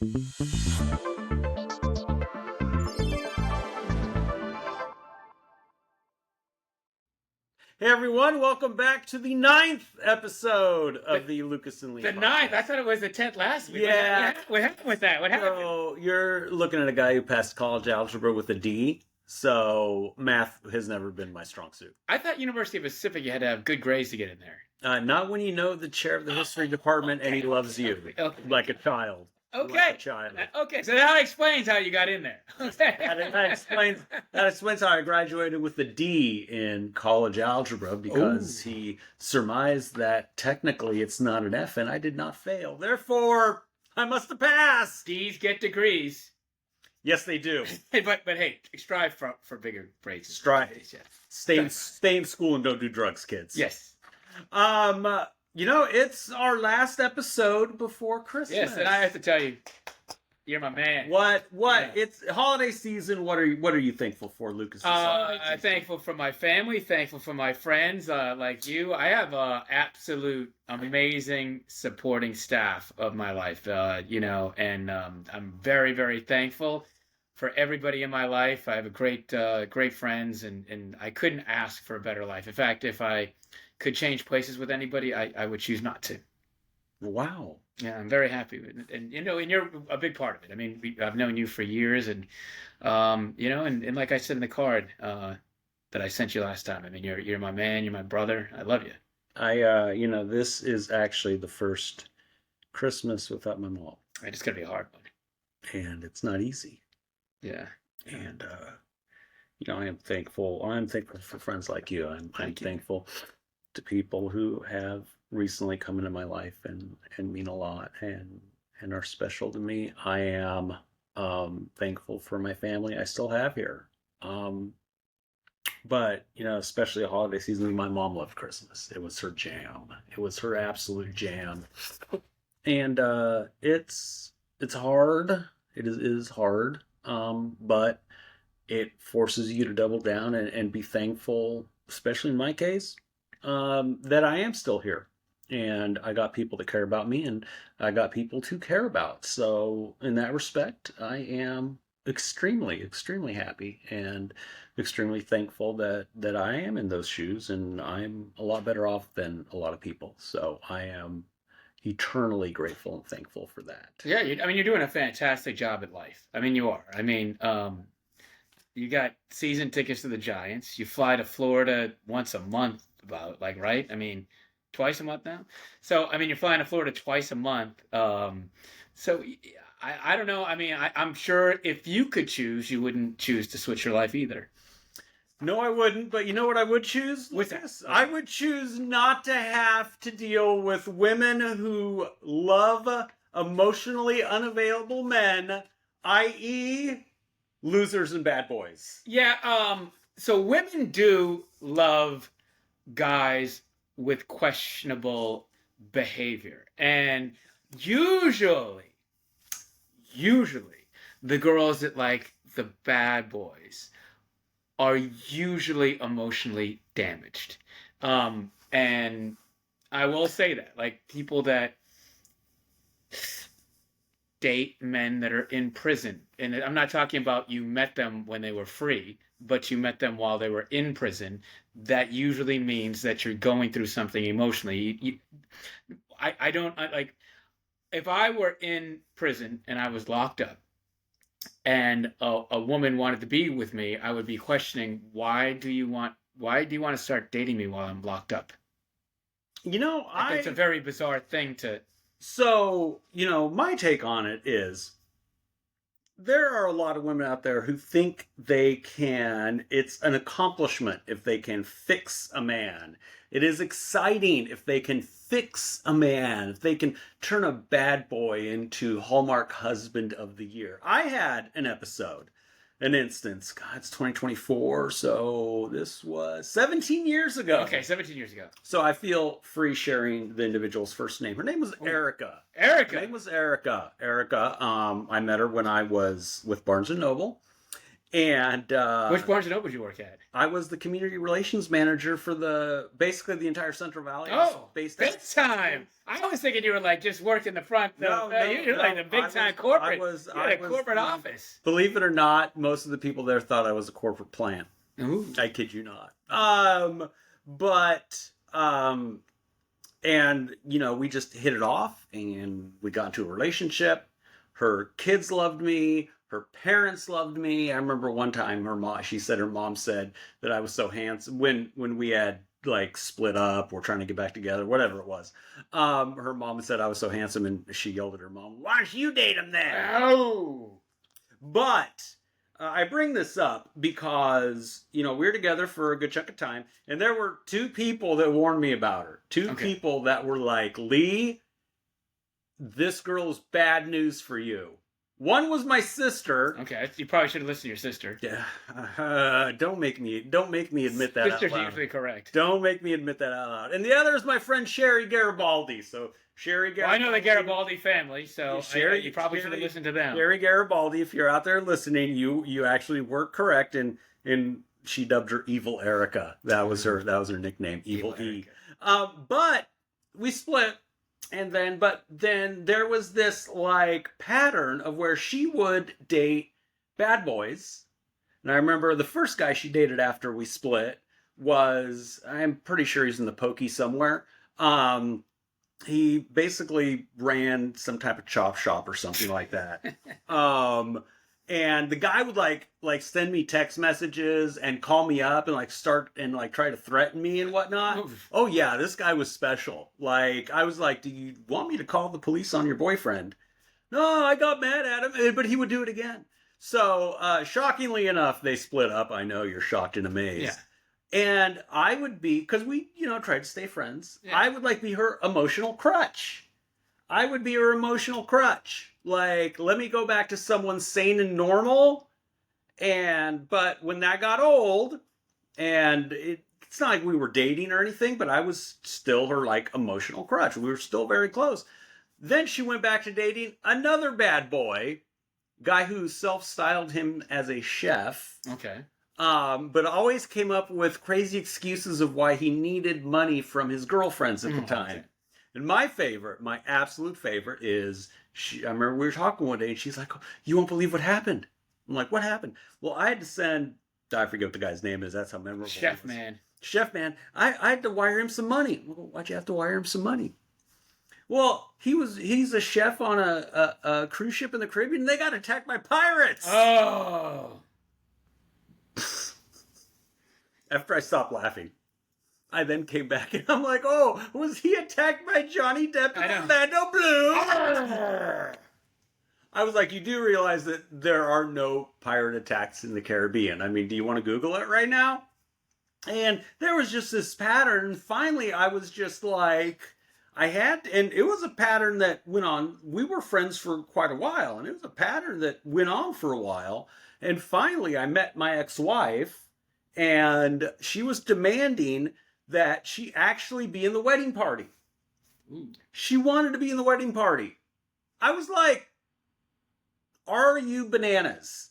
Hey everyone, welcome back to the 9th episode of the Lucas and Lee The podcast. 9th? I thought it was the 10th last week. Yeah. What happened with that? What happened? So you're looking at a guy who passed college algebra with a D, so math has never been my strong suit. I thought University of Pacific you had to have good grades to get in there. Not when you know the chair of the history department and he loves you like a child. Okay. Like a child. Okay, so that explains how you got in there. That explains how I graduated with a D in college algebra, because he surmised that technically it's not an F and I did not fail. Therefore, I must have passed. D's get degrees. Yes, they do. but hey, strive for bigger grades. Strive. Yes. Stay in school and don't do drugs, kids. Yes. It's our last episode before Christmas. Yes, and I have to tell you, you're my man. What? Yeah. It's holiday season. What are you thankful for, Lucas? I'm thankful for my family, thankful for my friends like you. I have absolute amazing supporting staff of my life, and I'm very, very thankful for everybody in my life. I have great friends, and I couldn't ask for a better life. In fact, if I could change places with anybody, I would choose not to. Wow. Yeah, I'm very happy with it. And you're a big part of it. I mean, I've known you for years, and and like I said in the card that I sent you last time, I mean, you're my man, you're my brother. I love you. This is actually the first Christmas without my mom. It's gonna be a hard one. And it's not easy. Yeah. And I am thankful. I'm thankful for friends like you. I'm thankful to people who have recently come into my life and mean a lot and are special to me. I am thankful for my family I still have here. But especially a holiday season, my mom loved Christmas. It was her jam. It was her absolute jam. And it's hard. It is hard. But it forces you to double down and be thankful, especially in my case, that I am still here. And I got people that care about me, and I got people to care about. So in that respect, I am extremely, extremely happy and extremely thankful that I am in those shoes, and I'm a lot better off than a lot of people. So I am eternally grateful and thankful for that. Yeah, you're doing a fantastic job at life. I mean, you are. I mean, you got season tickets to the Giants. You fly to Florida once a month, right? I mean, twice a month now. So, I mean, you're flying to Florida twice a month. So I don't know. I mean, I'm sure if you could choose, you wouldn't choose to switch your life either. No, I wouldn't. But you know what I would choose? What's that? I would choose not to have to deal with women who love emotionally unavailable men, i.e., losers and bad boys. Yeah. So women do love guys with questionable behavior, and usually the girls that like the bad boys are usually emotionally damaged. And I will say that, like, people that date men that are in prison, and I'm not talking about you met them when they were free, but you met them while they were in prison, that usually means that you're going through something emotionally. I don't like, if I were in prison and I was locked up and a woman wanted to be with me, I would be questioning, why do you want to start dating me while I'm locked up? It's a very bizarre thing to. So, my take on it is there are a lot of women out there who think it's an accomplishment if they can fix a man. It is exciting if they can fix a man, if they can turn a bad boy into Hallmark Husband of the Year. I had an instance, God, it's 2024, so this was 17 years ago. Okay, 17 years ago. So I feel free sharing the individual's first name. Her name was Erica. Her name was Erica. I met her when I was with Barnes & Noble. And Which Barnes and Noble did you work at? I was the community relations manager for basically the entire Central Valley. Oh, based big time! I was thinking you were like just working the front. You're like the big time corporate. You had a corporate office. Believe it or not, most of the people there thought I was a corporate plant. Ooh. I kid you not. And we just hit it off, and we got into a relationship. Her kids loved me. Her parents loved me. I remember one time she said her mom said that I was so handsome when we had like split up or trying to get back together, whatever it was. Her mom said I was so handsome, and she yelled at her mom, "Why don't you date him then?" Oh. But I bring this up because, we were together for a good chunk of time, and there were two people that warned me about her. Two people that were like, "Lee, this girl's bad news for you." One was my sister. Okay, you probably should have listened to your sister. Yeah, don't make me admit that Sister's out loud. usually correct. Don't make me admit that out loud. And the other is my friend Sherry Garibaldi. So Sherry Garibaldi. Well, I know the Garibaldi family, so you probably should have listened to them. Sherry Garibaldi, if you're out there listening, you actually were correct, and she dubbed her Evil Erica. That was her nickname, Evil E. But we split. But then there was this like pattern of where she would date bad boys. And I remember the first guy she dated after we split I'm pretty sure he's in the pokey somewhere. He basically ran some type of chop shop or something like that. And the guy would like send me text messages and call me up and start and try to threaten me and whatnot. Oof. Oh yeah, this guy was special. I was like, "Do you want me to call the police on your boyfriend?" No, I got mad at him, but he would do it again. So shockingly enough, they split up. I know you're shocked and amazed. Yeah. And I would be, because we tried to stay friends. Yeah. I would be her emotional crutch. Let me go back to someone sane and normal. But when that got old, and it's not like we were dating or anything, but I was still her emotional crutch. We were still very close. Then she went back to dating another bad boy, guy who self-styled him as a chef. Okay. But always came up with crazy excuses of why he needed money from his girlfriends at the time. Okay. And my absolute favorite is, I remember we were talking one day and she's like, "Oh, you won't believe what happened." I'm like, "What happened?" Well, I had to send, I forget what the guy's name is. That's how memorable Chef Man. I had to wire him some money. Well, why'd you have to wire him some money? Well, he's a chef on a cruise ship in the Caribbean. And they got attacked by pirates. Oh. After I stopped laughing, I then came back and I'm like, "Oh, was he attacked by Johnny Depp in Orlando Bloom?" I was like, "You do realize that there are no pirate attacks in the Caribbean? I mean, do you want to Google it right now?" And there was just this pattern. And finally, I was just like, and it was a pattern that went on. We were friends for quite a while, and it was a pattern that went on for a while. And finally, I met my ex-wife, and she was demanding that she actually be in the wedding party. Ooh. She wanted to be in the wedding party. I was like, "Are you bananas?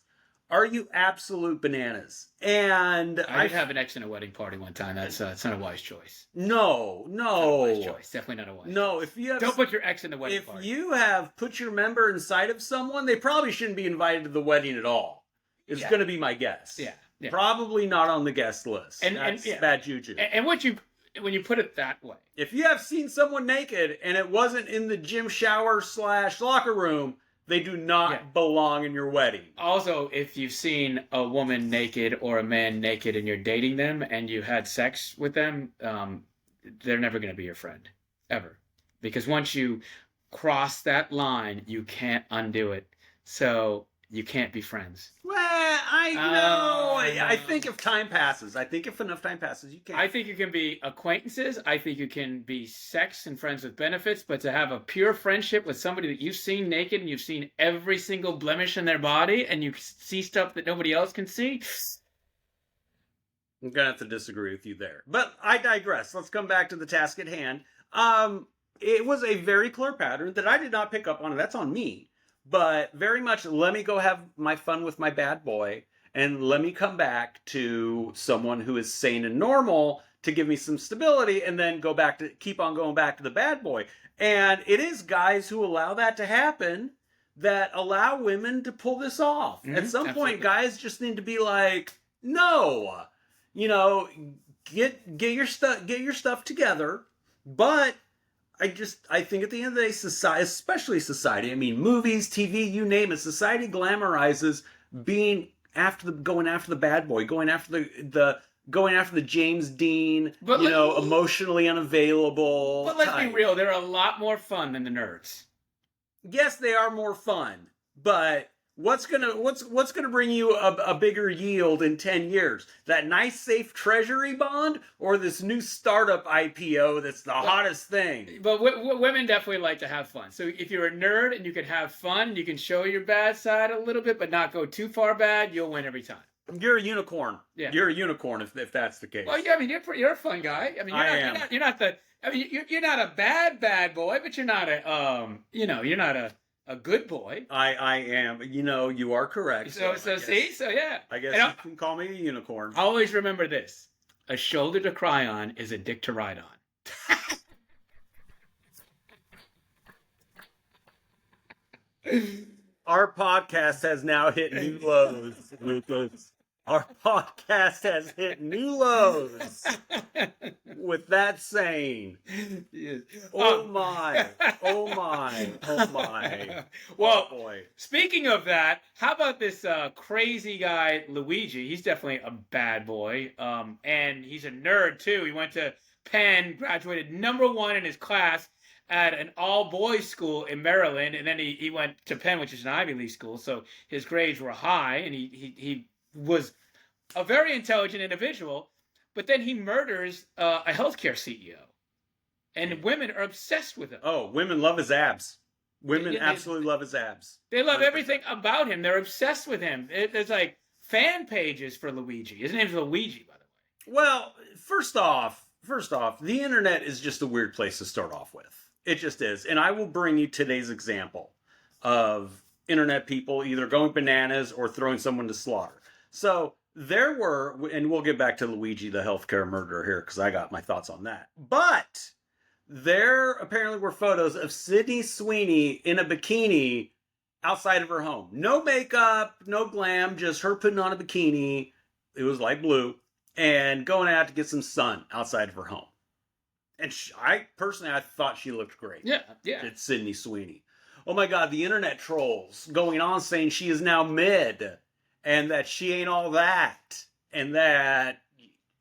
Are you absolute bananas?" And I did have an ex in a wedding party one time. It's not a wise choice. No. Not a wise choice. Definitely not a wise choice. No, if you have, don't put your ex in the wedding party. If you have put your member inside of someone, they probably shouldn't be invited to the wedding at all. It's going to be my guess. Yeah. Probably not on the guest list. That's bad juju. And when you put it that way, if you have seen someone naked and it wasn't in the gym shower / locker room, they do not belong in your wedding. Also, if you've seen a woman naked or a man naked and you're dating them and you had sex with them, they're never going to be your friend, ever. Because once you cross that line, you can't undo it. So you can't be friends. Well, I think if time passes, if enough time passes, you can. I think you can be acquaintances. I think you can be sex and friends with benefits. But to have a pure friendship with somebody that you've seen naked and you've seen every single blemish in their body and you see stuff that nobody else can see, I'm going to have to disagree with you there. But I digress. Let's come back to the task at hand. It was a very clear pattern that I did not pick up on. That's on me. But very much, let me go have my fun with my bad boy. and let me come back to someone who is sane and normal to give me some stability, and then keep on going back to the bad boy. And it is guys who allow that to happen that allow women to pull this off. At some absolutely. point, guys just need to be like, no, you know, get your stuff together. But I think at the end of the day, society, especially society, I mean, movies, TV, you name it, society glamorizes being going after the bad boy, going after the James Dean, But emotionally unavailable. But let's type. be real, they're a lot more fun than the nerds. Yes, they are more fun, but what's gonna bring you a bigger yield in 10 years? That nice safe treasury bond or this new startup IPO that's the hottest thing? But women definitely like to have fun. So if you're a nerd and you can have fun, you can show your bad side a little bit, but not go too far bad, you'll win every time. You're a unicorn. Yeah. You're a unicorn if that's the case. Well, yeah, I mean, you're a fun guy. I mean, you're not the. I mean, you're not a bad boy, but you're not you're not a good boy. I am. You are correct. So yeah. I guess you can call me a unicorn. Always remember this: a shoulder to cry on is a dick to ride on. Our podcast has now hit new lows, Lucas. Our podcast has hit new lows. With that saying, yes. Oh my. Well, oh boy. Speaking of that, how about this crazy guy Luigi? He's definitely a bad boy, and he's a nerd too. He went to Penn, graduated #1 in his class at an all-boys school in Maryland, and then he went to Penn, which is an Ivy League school, so his grades were high, and he was a very intelligent individual, but then he murders a healthcare CEO, and women are obsessed with him. Oh, women love his abs. Women absolutely love his abs. They love everything about him. They're obsessed with him. There's like fan pages for Luigi. His name's Luigi, by the way. Well, first off, the internet is just a weird place to start off with. It just is. And I will bring you today's example of internet people either going bananas or throwing someone to slaughter. So there were, and we'll get back to Luigi, the healthcare murderer here, because I got my thoughts on that. But there apparently were photos of Sydney Sweeney in a bikini outside of her home. No makeup, no glam, just her putting on a bikini. It was light blue. And going out to get some sun outside of her home. And I thought she looked great. Yeah. It's Sydney Sweeney. Oh my God, the internet trolls going on saying she is now mid and that she ain't all that and that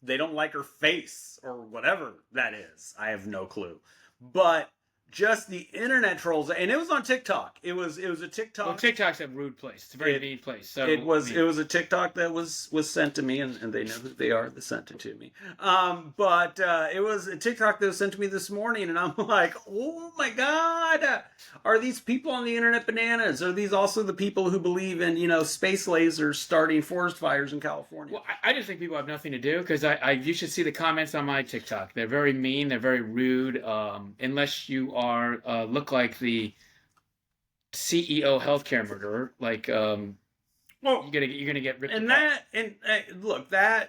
they don't like her face or whatever that is. I have no clue. But just the internet trolls, and it was on TikTok. It was a TikTok. Well, TikTok's a rude place. It's a very mean place. So it was a TikTok that was sent to me, and they know who they are that sent it to me. But it was a TikTok that was sent to me this morning, and I'm like, oh my God, are these people on the internet bananas? Are these also the people who believe in space lasers starting forest fires in California? Well, I just think people have nothing to do because you should see the comments on my TikTok. They're very mean. They're very rude. Unless you look like the CEO healthcare murderer, like well, you're gonna get ripped apart.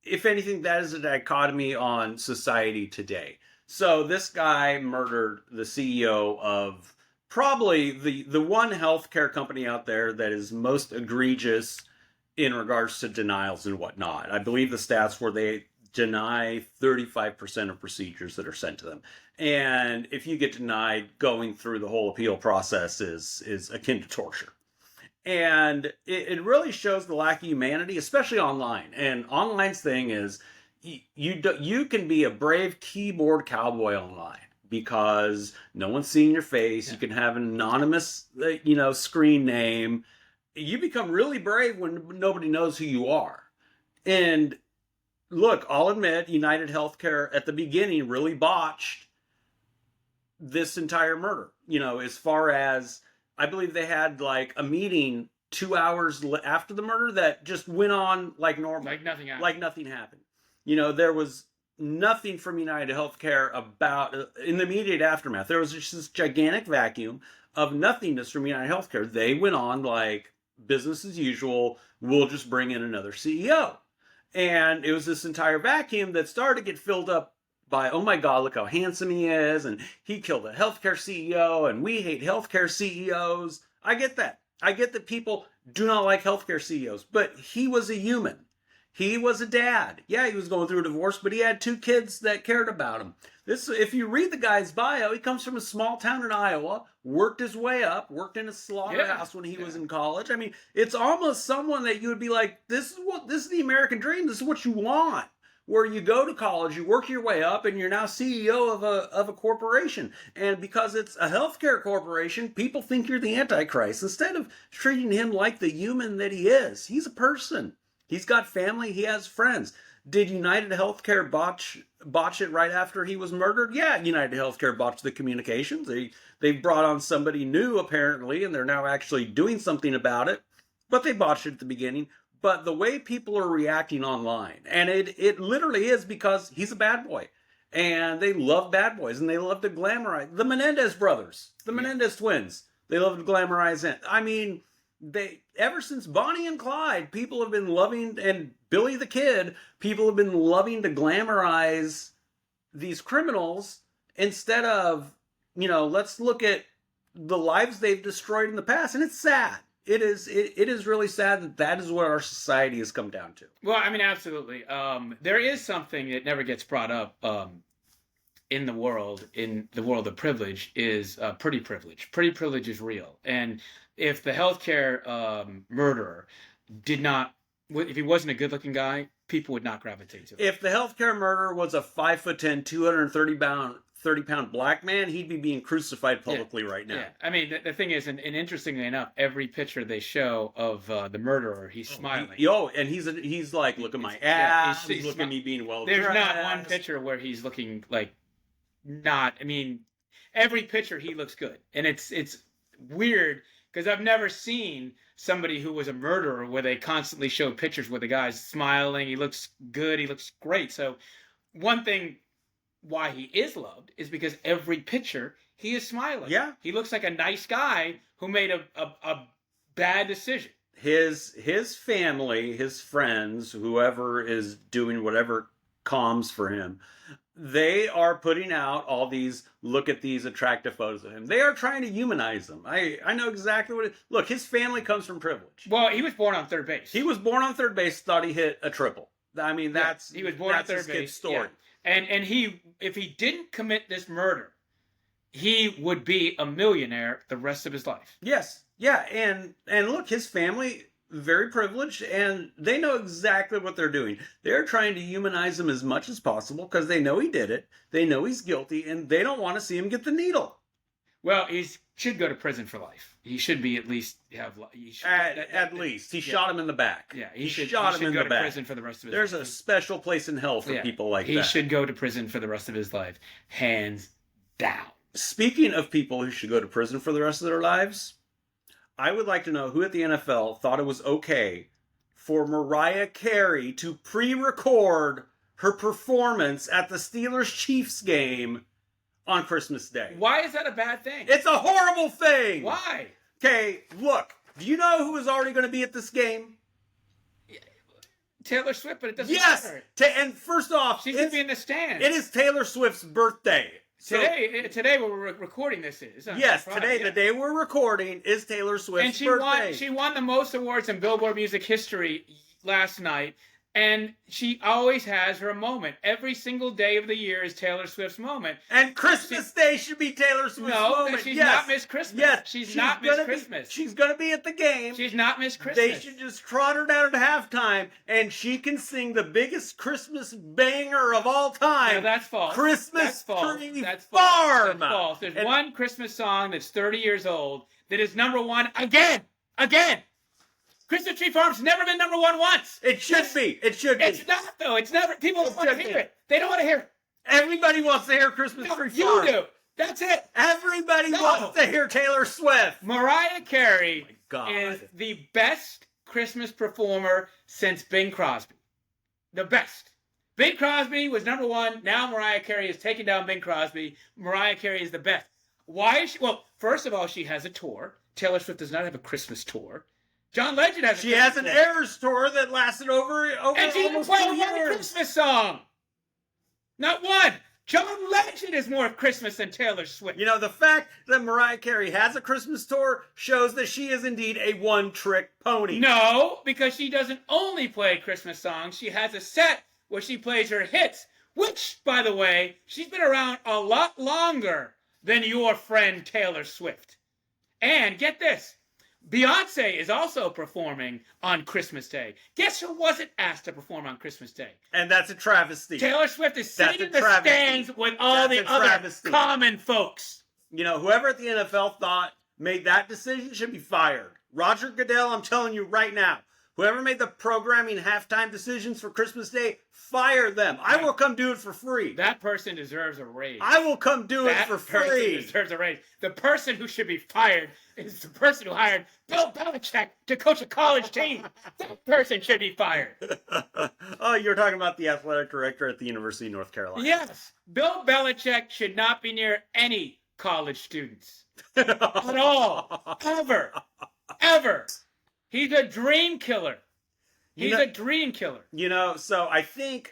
If anything, that is a dichotomy on society today. So this guy murdered the CEO of probably the one healthcare company out there that is most egregious in regards to denials and whatnot. I believe the stats were they deny 35% of procedures that are sent to them. And if you get denied, going through the whole appeal process is akin to torture. And it really shows the lack of humanity, especially online. And online's thing is you can be a brave keyboard cowboy online because no one's seeing your face. Yeah. You can have an anonymous, screen name. You become really brave when nobody knows who you are. And look, I'll admit, United Healthcare at the beginning really botched this entire murder. As far as I believe they had like a meeting 2 hours after the murder that just went on like normal. Like nothing happened. Like nothing happened. There was nothing from United Healthcare about, in the immediate aftermath, there was just this gigantic vacuum of nothingness from United Healthcare. They went on like business as usual. We'll just bring in another CEO. And it was this entire vacuum that started to get filled up by, oh my God, look how handsome he is. And he killed a healthcare CEO and we hate healthcare CEOs. I get that. I get that people do not like healthcare CEOs, but he was a human. He was a dad. Yeah, he was going through a divorce, but he had 2 kids that cared about him. This, if you read the guy's bio, he comes from a small town in Iowa, worked his way up, worked in a slaughterhouse when he was in college. I mean, it's almost someone that you would be like, this is the American dream. This is what you want. Where you go to college, you work your way up, and you're now CEO of a corporation. And because it's a healthcare corporation, people think you're the Antichrist. Instead of treating him like the human that he is, he's a person. He's got family. He has friends. Did United Healthcare botch it right after he was murdered? Yeah, United Healthcare botched the communications. They brought on somebody new apparently, and they're now actually doing something about it. But they botched it at the beginning. But the way people are reacting online, and it literally is because he's a bad boy. And they love bad boys, and they love to glamorize. The Menendez brothers, the Menendez twins, they love to glamorize it. I mean, ever since Bonnie and Clyde, people have been loving, and Billy the Kid, people have been loving to glamorize these criminals instead of, let's look at the lives they've destroyed in the past. And it's sad. It is really sad that is what our society has come down to. Well, I mean, absolutely. There is something that never gets brought up in the world of privilege is pretty privilege. Pretty privilege is real. And if the healthcare murderer if he wasn't a good-looking guy, people would not gravitate to him. If the healthcare murderer was a 5'10", 230-pound black man, he'd be being crucified publicly right now. Yeah, I mean, the thing is, and interestingly enough, every picture they show of the murderer, he's smiling. And he's like, look at my ass. He's looking at me being well dressed. There's not one picture where he's looking like not. I mean, every picture he looks good, and it's weird because I've never seen somebody who was a murderer where they constantly show pictures where the guy's smiling. He looks good. He looks great. So one thing why he is loved is because every picture he is smiling. Yeah. He looks like a nice guy who made a bad decision. His family, his friends, whoever is doing whatever comms for him, they are putting out all these, look at these attractive photos of him. They are trying to humanize him. I know exactly what look, his family comes from privilege. Well, he was born on third base. He was born on third base, thought he hit a triple. I mean, he was born on third base. Kid's story. Yeah. And if he didn't commit this murder, he would be a millionaire the rest of his life. Yes. Yeah. And look, his family, very privileged, and they know exactly what they're doing. They're trying to humanize him as much as possible because they know he did it. They know he's guilty, and they don't want to see him get the needle. Well, he should go to prison for life. He should be at least have. At least he shot him in the back. Yeah, he shot him in the back. Prison for the rest of his There's life. a special place in hell for people like that. He should go to prison for the rest of his life, hands down. Speaking of people who should go to prison for the rest of their lives, I would like to know who at the NFL thought it was okay for Mariah Carey to pre-record her performance at the Steelers-Chiefs game on Christmas Day. Why is that a bad thing? It's a horrible thing. Why? Okay, look. Do you know who is already going to be at this game? Taylor Swift, but it doesn't matter. And first off, she's going to be in the stands. It is Taylor Swift's birthday. Today when we're recording this is. Yes, today, the day we're recording, is Taylor Swift's birthday. She won the most awards in Billboard music history last night, and she always has her moment. Every single day of the year is Taylor Swift's moment. And Christmas Day should be Taylor Swift's moment. No, she's not Miss Christmas. Yes, she's not Miss Christmas. She's going to be at the game. She's not Miss Christmas. They should just trot her down at halftime, and she can sing the biggest Christmas banger of all time. No, that's false. Christmas Tree That's Farm. That's false. There's one Christmas song that's 30 years old that is number one again. Christmas Tree Farm's never been number one once. It should be. It should be. It's not, though. It's never. People don't want to hear it. They don't want to hear it. Everybody wants to hear Christmas Tree Farm. You do. That's it. Everybody wants to hear Taylor Swift. Mariah Carey is the best Christmas performer since Bing Crosby. The best. Bing Crosby was number one. Now Mariah Carey is taking down Bing Crosby. Mariah Carey is the best. Why is she? Well, first of all, she has a tour. Taylor Swift does not have a Christmas tour. John Legend has. She has an Eras tour that lasted over and she didn't almost play 2 one years. Christmas song. Not one. John Legend is more Christmas than Taylor Swift. You know, the fact that Mariah Carey has a Christmas tour shows that she is indeed a one-trick pony. No, because she doesn't only play Christmas songs. She has a set where she plays her hits, which, by the way, she's been around a lot longer than your friend Taylor Swift. And get this, Beyonce is also performing on Christmas Day. Guess who wasn't asked to perform on Christmas Day? And that's a travesty. Taylor Swift is sitting in the travesty. stands with all That's the a other travesty. common folks. You know, whoever at the NFL thought made that decision should be fired. Roger Goodell, I'm telling you right now, whoever made the programming halftime decisions for Christmas Day, fire them. I will come do it for free. That person deserves a raise. I will come do it for That person free. deserves a raise. The person who should be fired is the person who hired Bill Belichick to coach a college team. That person should be fired. Oh, you're talking about the athletic director at the University of North Carolina. Yes, Bill Belichick should not be near any college students at all, ever. He's a dream killer. He's a dream killer. You know, so I think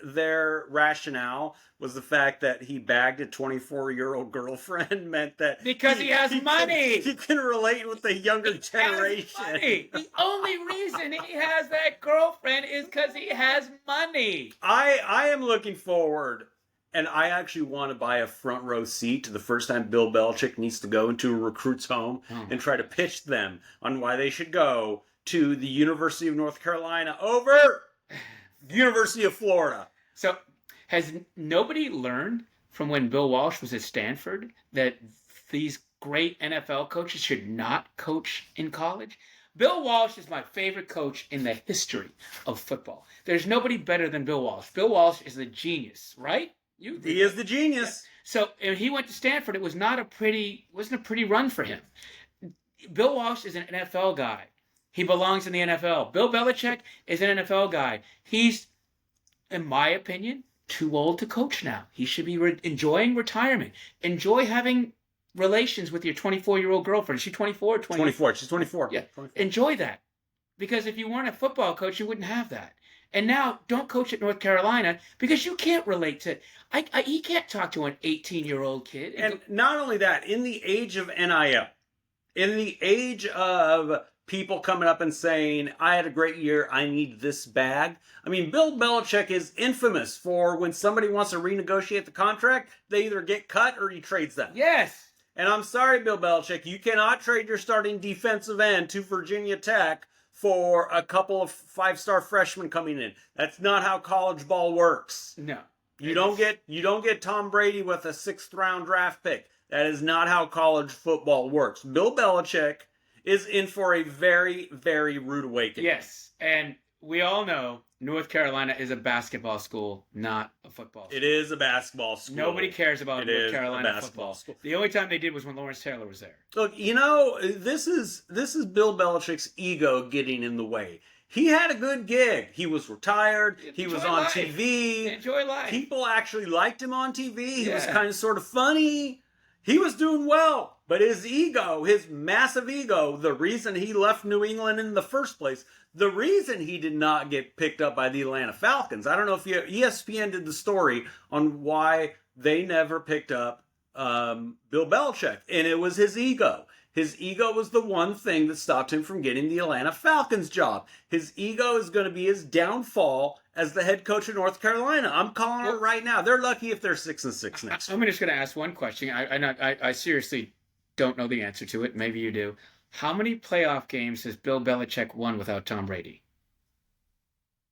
their rationale was the fact that he bagged a 24-year-old girlfriend meant that Because he has money. He can relate with the younger generation. Money. The only reason he has that girlfriend is because he has money. I am looking forward, and I actually want to buy a front row seat to the first time Bill Belichick needs to go into a recruit's home and try to pitch them on why they should go to the University of North Carolina over the University of Florida. So has nobody learned from when Bill Walsh was at Stanford that these great NFL coaches should not coach in college? Bill Walsh is my favorite coach in the history of football. There's nobody better than Bill Walsh. Bill Walsh is a genius, right? He is the genius. Yeah. So when he went to Stanford, it wasn't a pretty run for him. Bill Walsh is an NFL guy. He belongs in the NFL. Bill Belichick is an NFL guy. He's, in my opinion, too old to coach now. He should be enjoying retirement. Enjoy having relations with your 24-year-old girlfriend. Is she 24 or 24. She's 24. Yeah. 24. Enjoy that. Because if you weren't a football coach, you wouldn't have that. And now, don't coach at North Carolina because you can't relate to... he can't talk to an 18-year-old kid. And not only that, in the age of NIL, in the age of people coming up and saying, I had a great year, I need this bag. I mean, Bill Belichick is infamous for when somebody wants to renegotiate the contract, they either get cut or he trades them. Yes. And I'm sorry, Bill Belichick, you cannot trade your starting defensive end to Virginia Tech for a couple of five-star freshmen coming in. That's not how college ball works. No. You don't get Tom Brady with a 6th round draft pick. That is not how college football works. Bill Belichick is in for a very, very rude awakening. Yes, and we all know North Carolina is a basketball school, not a football school. It is a basketball school. Nobody cares about North Carolina football. School. The only time they did was when Lawrence Taylor was there. Look, you know, this is Bill Belichick's ego getting in the way. He had a good gig. He was retired. He was on TV. Enjoy life. People actually liked him on TV. He was Yeah. kind of sort of funny. He was doing well. But his ego, his massive ego, the reason he left New England in the first place, the reason he did not get picked up by the Atlanta Falcons, I don't know if ESPN did the story on why they never picked up Bill Belichick, and it was his ego. His ego was the one thing that stopped him from getting the Atlanta Falcons job. His ego is going to be his downfall as the head coach of North Carolina. I'm calling it right now. They're lucky if they're 6-6 next year. I'm just going to ask one question. I seriously don't know the answer to it. Maybe you do. How many playoff games has Bill Belichick won without Tom Brady?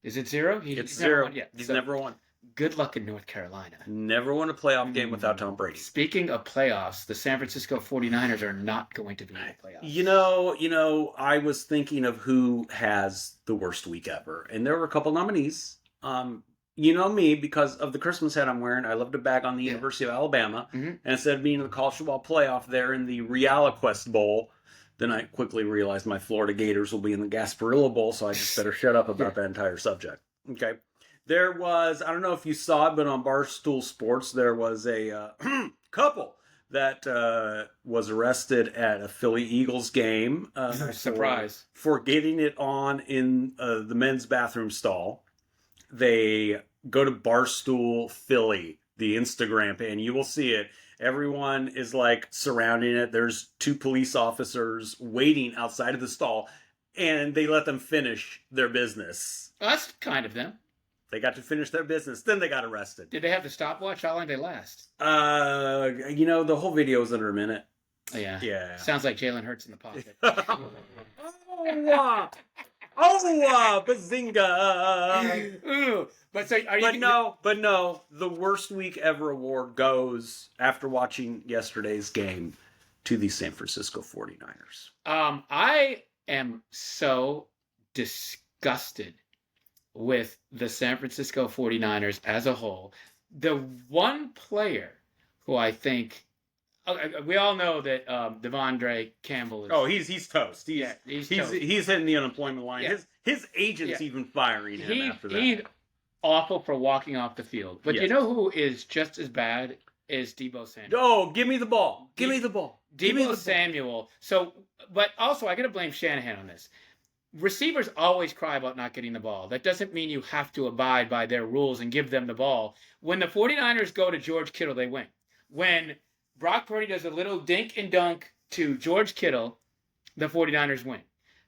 Is it 0? It's never 0. won yet. He's So, never won. good luck in North Carolina. Never won a playoff game without Tom Brady. Speaking of playoffs, the San Francisco 49ers are not going to be in the playoffs. You know, I was thinking of who has the worst week ever, and there were a couple nominees. You know me, because of the Christmas hat I'm wearing, I love to bag on the University of Alabama, and instead of being in the college football playoff, they're in the RealiQuest Bowl. Then I quickly realized my Florida Gators will be in the Gasparilla Bowl, so I just better shut up about that entire subject. Okay. There was, I don't know if you saw it, but on Barstool Sports, there was a couple that was arrested at a Philly Eagles game. Surprise. For getting it on in the men's bathroom stall. They go to Barstool Philly, the Instagram page, and you will see it. Everyone is like surrounding it. There's 2 police officers waiting outside of the stall, and they let them finish their business. Well, that's kind of them. They got to finish their business. Then they got arrested. Did they have the stopwatch? How long did they last? The whole video is under a minute. Yeah. Yeah. Sounds like Jalen Hurts in the pocket. Bazinga! Ooh, but so are you? But no, the worst week ever award goes, after watching yesterday's game, to the San Francisco 49ers. I am so disgusted with the San Francisco 49ers as a whole. The one player who I think, we all know that Devondre Campbell is. Oh, he's toast. He's toast. He's hitting the unemployment line. Yeah. His agent's even firing him after that. He's awful for walking off the field. But Yes. you know who is just as bad is Deebo Samuel. Oh, give me the ball. Give me the ball. Deebo Samuel. So, but also I got to blame Shanahan on this. Receivers always cry about not getting the ball. That doesn't mean you have to abide by their rules and give them the ball. When the 49ers go to George Kittle, they win. When Brock Purdy does a little dink and dunk to George Kittle, the 49ers win.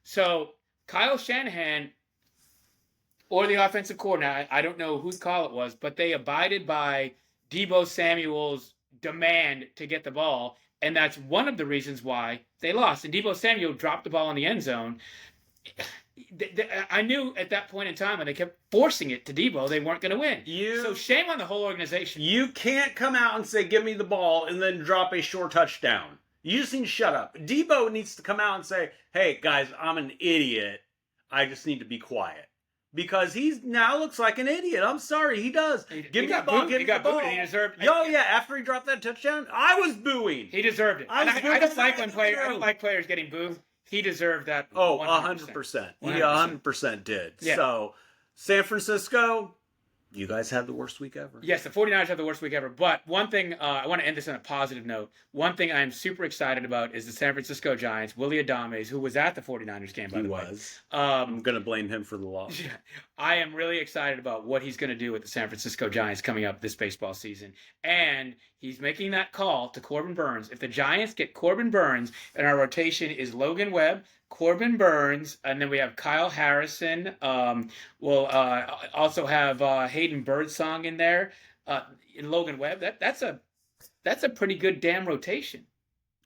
So Kyle Shanahan or the offensive coordinator, I don't know whose call it was, but they abided by Deebo Samuel's demand to get the ball, and that's one of the reasons why they lost. And Deebo Samuel dropped the ball in the end zone. I knew at that point in time when they kept forcing it to Deebo, they weren't going to win. So shame on the whole organization. You can't come out and say, give me the ball, and then drop a short touchdown. You just need to shut up. Deebo needs to come out and say, hey, guys, I'm an idiot. I just need to be quiet. Because he now looks like an idiot. I'm sorry, he does. Give me the ball. He got booed, and he deserved it. Oh, yeah, after he dropped that touchdown, I was booing. He deserved it. I don't like when players. I don't like players getting booed. He deserved that. Oh, 100%. He 100% did. Yeah. So, San Francisco, you guys had the worst week ever. Yes, the 49ers had the worst week ever. But one thing, I want to end this on a positive note. One thing I'm super excited about is the San Francisco Giants, Willie Adames, who was at the 49ers game, by the way. He was. I'm going to blame him for the loss. I am really excited about what he's going to do with the San Francisco Giants coming up this baseball season. And he's making that call to Corbin Burns. If the Giants get Corbin Burns, and our rotation is Logan Webb, Corbin Burns, and then we have Kyle Harrison. We'll also have Hayden Birdsong in there. In Logan Webb, that's a pretty good damn rotation.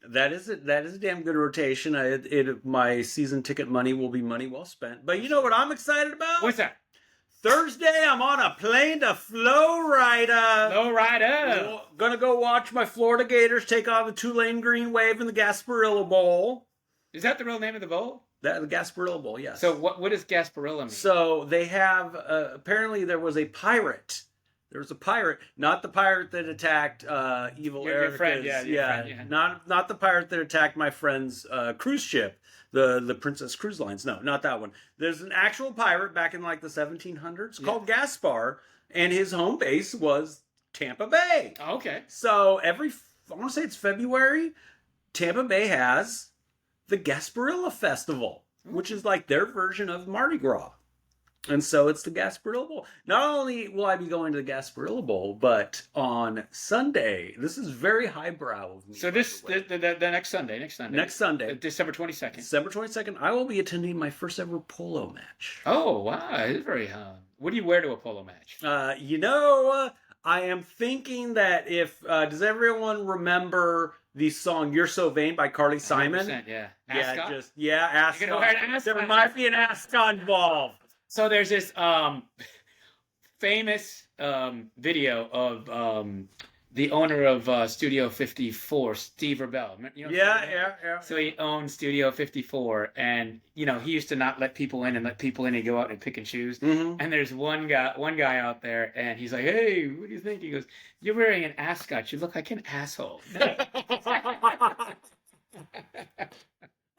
That is a damn good rotation. My season ticket money will be money well spent. But you know what I'm excited about? What's that? Thursday, I'm on a plane to Florida. Florida. Gonna go watch my Florida Gators take on the Tulane Green Wave in the Gasparilla Bowl. Is that the real name of the bowl? The Gasparilla Bowl, yes. So what does Gasparilla mean? So they have, apparently there was a pirate. There was a pirate, not the pirate that attacked evil your friend, friend. Not the pirate that attacked my friend's cruise ship, the Princess Cruise Lines. No, not that one. There's an actual pirate back in like the 1700s called Gaspar, and his home base was Tampa Bay. Oh, okay. So I want to say it's February, Tampa Bay has the Gasparilla Festival, which is like their version of Mardi Gras. And so it's the Gasparilla Bowl. Not only will I be going to the Gasparilla Bowl, but on Sunday, this is very highbrow of me. So the next Sunday. Next Sunday. December 22nd. December 22nd, I will be attending my first ever polo match. Oh, wow. It's very what do you wear to a polo match? I am thinking that does everyone remember the song "You're So Vain" by Carly Simon? Yeah. Ascot? Ascot. There might be an Ascot involved. So there's this famous video of the owner of Studio 54, Steve Rebell. You know yeah. So he owned Studio 54, and he used to not let people in and let people in and go out and pick and choose. Mm-hmm. And there's one guy out there, and he's like, "Hey, what do you think?" He goes, "You're wearing an ascot. You look like an asshole."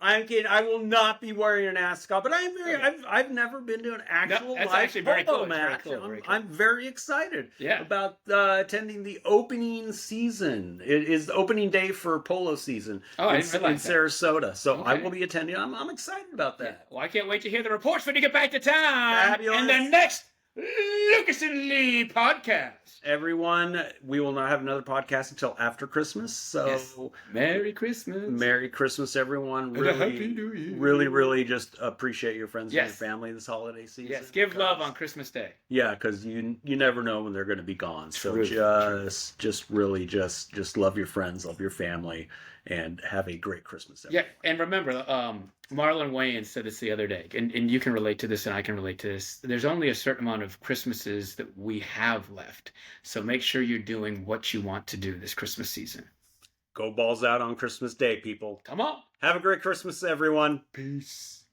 I'm kidding. I will not be wearing an ascot, but I'm very. Okay. I've never been to an actual that's live actually very polo cool. It's very match. cool, very cool. I'm very excited Yeah. about attending the opening season. It is the opening day for polo season Oh, I in, didn't realize in that. Sarasota. So I Okay. will be attending. I'm excited about Yeah. that. Well, I can't wait to hear the reports when you get back to town. Fabulous. And the next Lucas and Lee podcast. Everyone, we will not have another podcast until after Christmas. So Yes. Merry Christmas. Merry Christmas, everyone. And a Happy Really, New Year. really just appreciate your friends and Yes. your family this holiday season. Yes, give love on Christmas Day. Yeah, because you never know when they're going to be gone. So True. just really just love your friends, love your family, and have a great Christmas. Yeah, and remember, Marlon Wayans said this the other day, and you can relate to this, and I can relate to this. There's only a certain amount of Christmases that we have left, so make sure you're doing what you want to do this Christmas season. Go balls out on Christmas Day, people. Come on. Have a great Christmas, everyone. Peace.